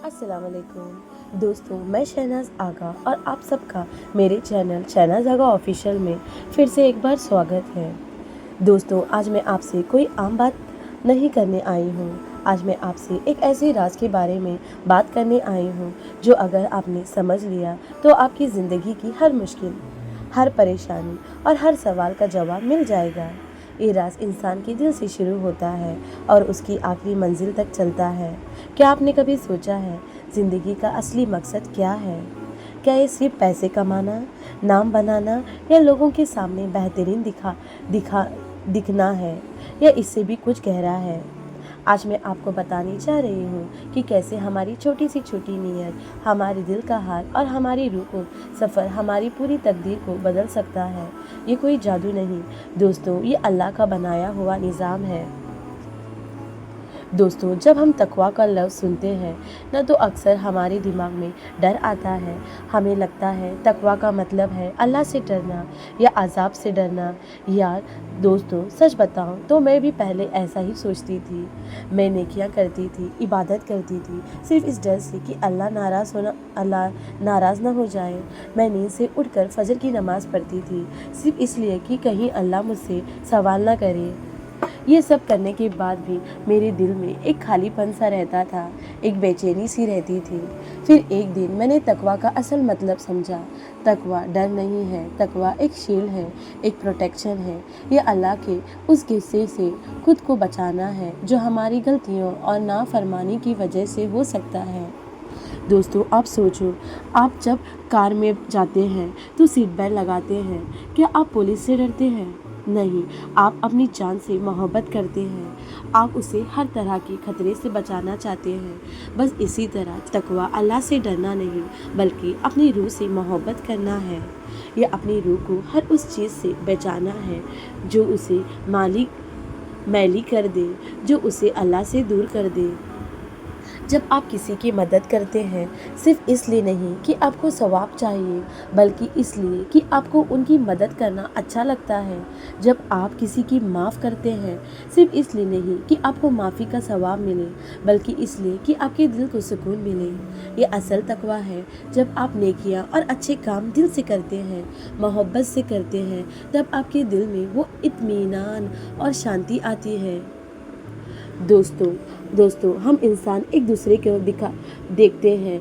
अस्सलाम वालेकुम दोस्तों, मैं शहनाज आगा और आप सबका मेरे चैनल शहनाज आगा ऑफिशियल में फिर से एक बार स्वागत है। दोस्तों, आज मैं आपसे कोई आम बात नहीं करने आई हूँ। आज मैं आपसे एक ऐसे राज के बारे में बात करने आई हूँ जो अगर आपने समझ लिया तो आपकी ज़िंदगी की हर मुश्किल, हर परेशानी और हर सवाल का जवाब मिल जाएगा। ये राज इंसान के दिल से शुरू होता है और उसकी आखिरी मंजिल तक चलता है। क्या आपने कभी सोचा है ज़िंदगी का असली मकसद क्या है? क्या ये सिर्फ पैसे कमाना, नाम बनाना या लोगों के सामने बेहतरीन दिखना है, या इससे भी कुछ गहरा है? आज मैं आपको बताने जा रही हूँ कि कैसे हमारी छोटी सी छोटी नीयत, हमारे दिल का हाल और हमारी रूह को सफ़र हमारी पूरी तकदीर को बदल सकता है। ये कोई जादू नहीं दोस्तों, ये अल्लाह का बनाया हुआ निज़ाम है। दोस्तों, जब हम तकवा का लफ्ज़ सुनते हैं ना तो अक्सर हमारे दिमाग में डर आता है। हमें लगता है तकवा का मतलब है अल्लाह से डरना या अज़ाब से डरना। यार दोस्तों, सच बताऊं तो मैं भी पहले ऐसा ही सोचती थी। मैं नेकियां करती थी, इबादत करती थी, सिर्फ इस डर से कि अल्लाह नाराज़ ना हो जाए। मैं नींद से उठकर फजर की नमाज़ पढ़ती थी, सिर्फ इसलिए कि कहीं अल्लाह मुझसे सवाल ना करे। ये सब करने के बाद भी मेरे दिल में एक खालीपन सा रहता था, एक बेचैनी सी रहती थी। फिर एक दिन मैंने तकवा का असल मतलब समझा। तकवा डर नहीं है, तकवा एक शील्ड है, एक प्रोटेक्शन है। ये अल्लाह के उस गुस्से से खुद को बचाना है जो हमारी गलतियों और नाफरमानी की वजह से हो सकता है। दोस्तों, आप सोचो, आप जब कार में जाते हैं तो सीट बेल्ट लगाते हैं। क्या आप पुलिस से डरते हैं? नहीं, आप अपनी जान से मोहब्बत करते हैं। आप उसे हर तरह के खतरे से बचाना चाहते हैं। बस इसी तरह तकवा अल्लाह से डरना नहीं बल्कि अपनी रूह से मोहब्बत करना है। ये अपनी रूह को हर उस चीज़ से बचाना है जो उसे मैली कर दे, जो उसे अल्लाह से दूर कर दे। जब आप किसी की मदद करते हैं, सिर्फ इसलिए नहीं कि आपको सवाब चाहिए बल्कि इसलिए कि आपको उनकी मदद करना अच्छा लगता है। जब आप किसी की माफ़ करते हैं, सिर्फ इसलिए नहीं कि आपको माफ़ी का सवाब मिले बल्कि इसलिए कि आपके दिल को सुकून मिले। ये असल तकवा है। जब आप नेकियां और अच्छे काम दिल से करते हैं, मोहब्बत से करते हैं, तब आपके दिल में वो इत्मीनान और शांति आती है। दोस्तों, हम इंसान एक दूसरे को देखते हैं,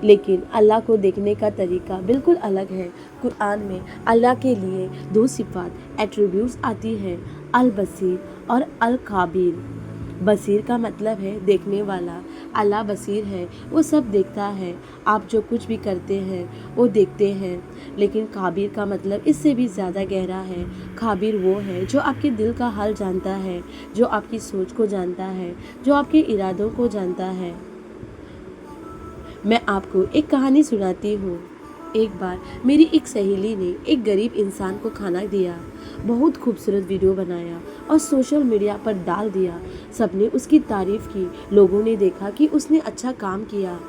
लेकिन अल्लाह को देखने का तरीका बिल्कुल अलग है। कुरान में अल्लाह के लिए दो सिफात एट्रीब्यूट्स आती हैं, अल बसीर और अल काबिर। बसीर का मतलब है देखने वाला। अल्लाह बसीर है, वो सब देखता है। आप जो कुछ भी करते हैं वो देखते हैं। लेकिन काबिर का मतलब इससे भी ज़्यादा गहरा है। काबिर वो है जो आपके दिल का हाल जानता है, जो आपकी सोच को जानता है, जो आपके इरादों को जानता है। मैं आपको एक कहानी सुनाती हूँ। एक बार मेरी एक सहेली ने एक गरीब इंसान को खाना दिया, बहुत खूबसूरत वीडियो बनाया और सोशल मीडिया पर डाल दिया। सबने उसकी तारीफ़ की, लोगों ने देखा कि उसने अच्छा काम किया,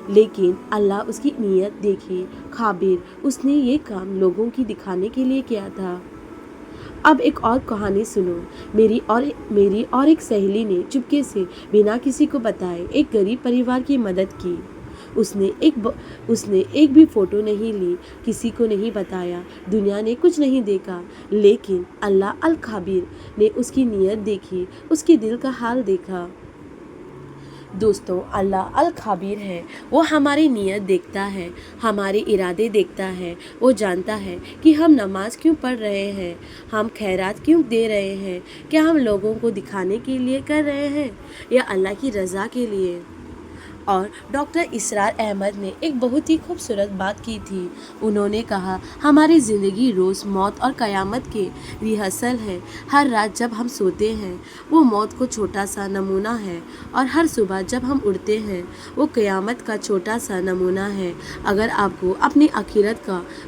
लेकिन अल्लाह उसकी नीयत देखी। खाबिर, उसने ये काम लोगों की दिखाने के लिए किया था। अब एक और कहानी सुनो। मेरी और एक सहेली ने चुपके से बिना किसी को बताए एक गरीब परिवार की मदद की। उसने एक भी फ़ोटो नहीं ली, किसी को नहीं बताया, दुनिया ने कुछ नहीं देखा, लेकिन अल्लाह अल खाबिर ने उसकी नीयत देखी, उसके दिल का हाल देखा। दोस्तों, अल्लाह अल खाबिर है। वो हमारी नीयत देखता है, हमारे इरादे देखता है। वो जानता है कि हम नमाज क्यों पढ़ रहे हैं, हम खैरात क्यों दे रहे हैं, क्या हम लोगों को दिखाने के लिए कर रहे हैं या अल्लाह की रज़ा के लिए। और डॉक्टर इसरार अहमद ने एक बहुत ही खूबसूरत बात की थी। उन्होंने कहा, हमारी ज़िंदगी रोज़ मौत और क़यामत के रिहर्सल है। हर रात जब हम सोते हैं वो मौत को छोटा सा नमूना है, और हर सुबह जब हम उठते हैं वो क़यामत का छोटा सा नमूना है। अगर आपको अपनी आखिरत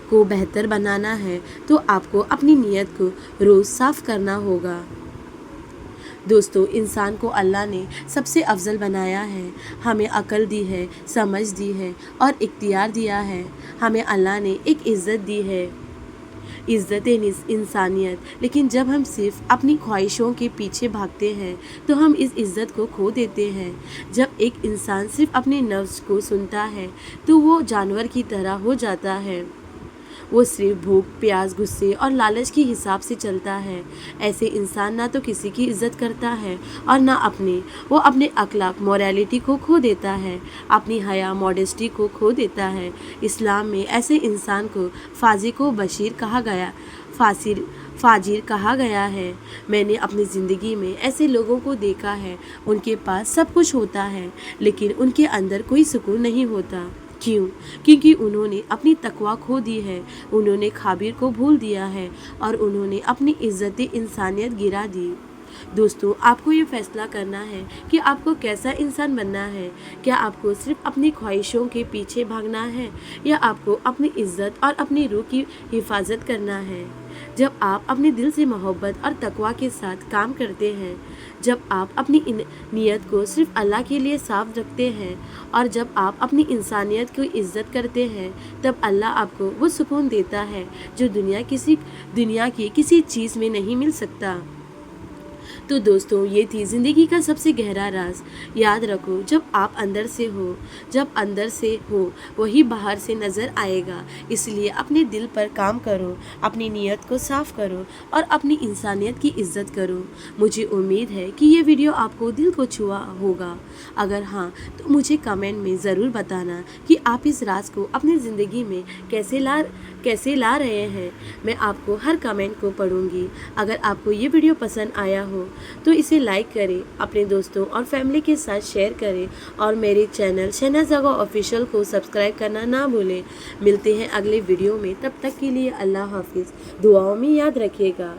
को बेहतर बनाना है तो आपको अपनी नीयत को रोज़ साफ़ करना होगा। दोस्तों, इंसान को अल्लाह ने सबसे अफजल बनाया है। हमें अक्ल दी है, समझ दी है और इख्तियार दिया है। हमें अल्लाह ने एक इज़्ज़त दी है। عزت انسانیت، لیکن جب ہم صرف اپنی خواہشوں کے پیچھے بھاگتے ہیں تو ہم اس عزت کو کھو دیتے ہیں۔ جب ایک انسان صرف اپنے نفس کو سنتا ہے تو وہ جانور کی طرح ہو جاتا ہے، وہ صرف بھوک، پیاس، غصے اور لالچ کے حساب سے چلتا ہے۔ ایسے انسان نہ تو کسی کی عزت کرتا ہے اور نہ وہ اپنے اخلاق، موریلٹی کو کھو دیتا ہے، اپنی حیا، ماڈسٹی کو کھو دیتا ہے۔ اسلام میں ایسے انسان کو فاسق و فاجر کہا گیا ہے۔ میں نے اپنی زندگی میں ایسے لوگوں کو دیکھا ہے، ان کے پاس سب کچھ ہوتا ہے لیکن ان کے اندر کوئی سکون نہیں ہوتا۔ کیوں؟ کیونکہ انہوں نے اپنی تقوی کھو دی ہے، انہوں نے خابر کو بھول دیا ہے اور انہوں نے اپنی عزت انسانیت گرا دی۔ دوستو، آپ کو یہ فیصلہ کرنا ہے کہ آپ کو کیسا انسان بننا ہے۔ کیا آپ کو صرف اپنی خواہشوں کے پیچھے بھاگنا ہے یا آپ کو اپنی عزت اور اپنی روح کی حفاظت کرنا ہے؟ جب آپ اپنے دل سے محبت اور تقوی کے ساتھ کام کرتے ہیں، جب آپ اپنی نیت کو صرف اللہ کے لیے صاف رکھتے ہیں اور جب آپ اپنی انسانیت کی عزت کرتے ہیں، تب اللہ آپ کو وہ سکون دیتا ہے جو دنیا کی کسی چیز میں نہیں مل سکتا۔ تو دوستو، یہ تھی زندگی کا سب سے گہرا راز۔ یاد رکھو، جب آپ اندر سے ہو وہی باہر سے نظر آئے گا۔ اس لیے اپنے دل پر کام کرو، اپنی نیت کو صاف کرو اور اپنی انسانیت کی عزت کرو۔ مجھے امید ہے کہ یہ ویڈیو آپ کو دل کو چھوا ہوگا۔ اگر ہاں تو مجھے کمنٹ میں ضرور بتانا کہ آپ اس راز کو اپنی زندگی میں کیسے لا رہے ہیں۔ میں آپ کو ہر کمنٹ کو پڑھوں گی۔ اگر آپ کو یہ ویڈیو پسند آیا ہو تو اسے لائک کریں، اپنے دوستوں اور فیملی کے ساتھ شیئر کریں اور میرے چینل شہناز آغا آفیشیل کو سبسکرائب کرنا نہ بھولیں۔ ملتے ہیں اگلے ویڈیو میں، تب تک کے لیے اللہ حافظ۔ دعاؤں میں یاد رکھیے گا۔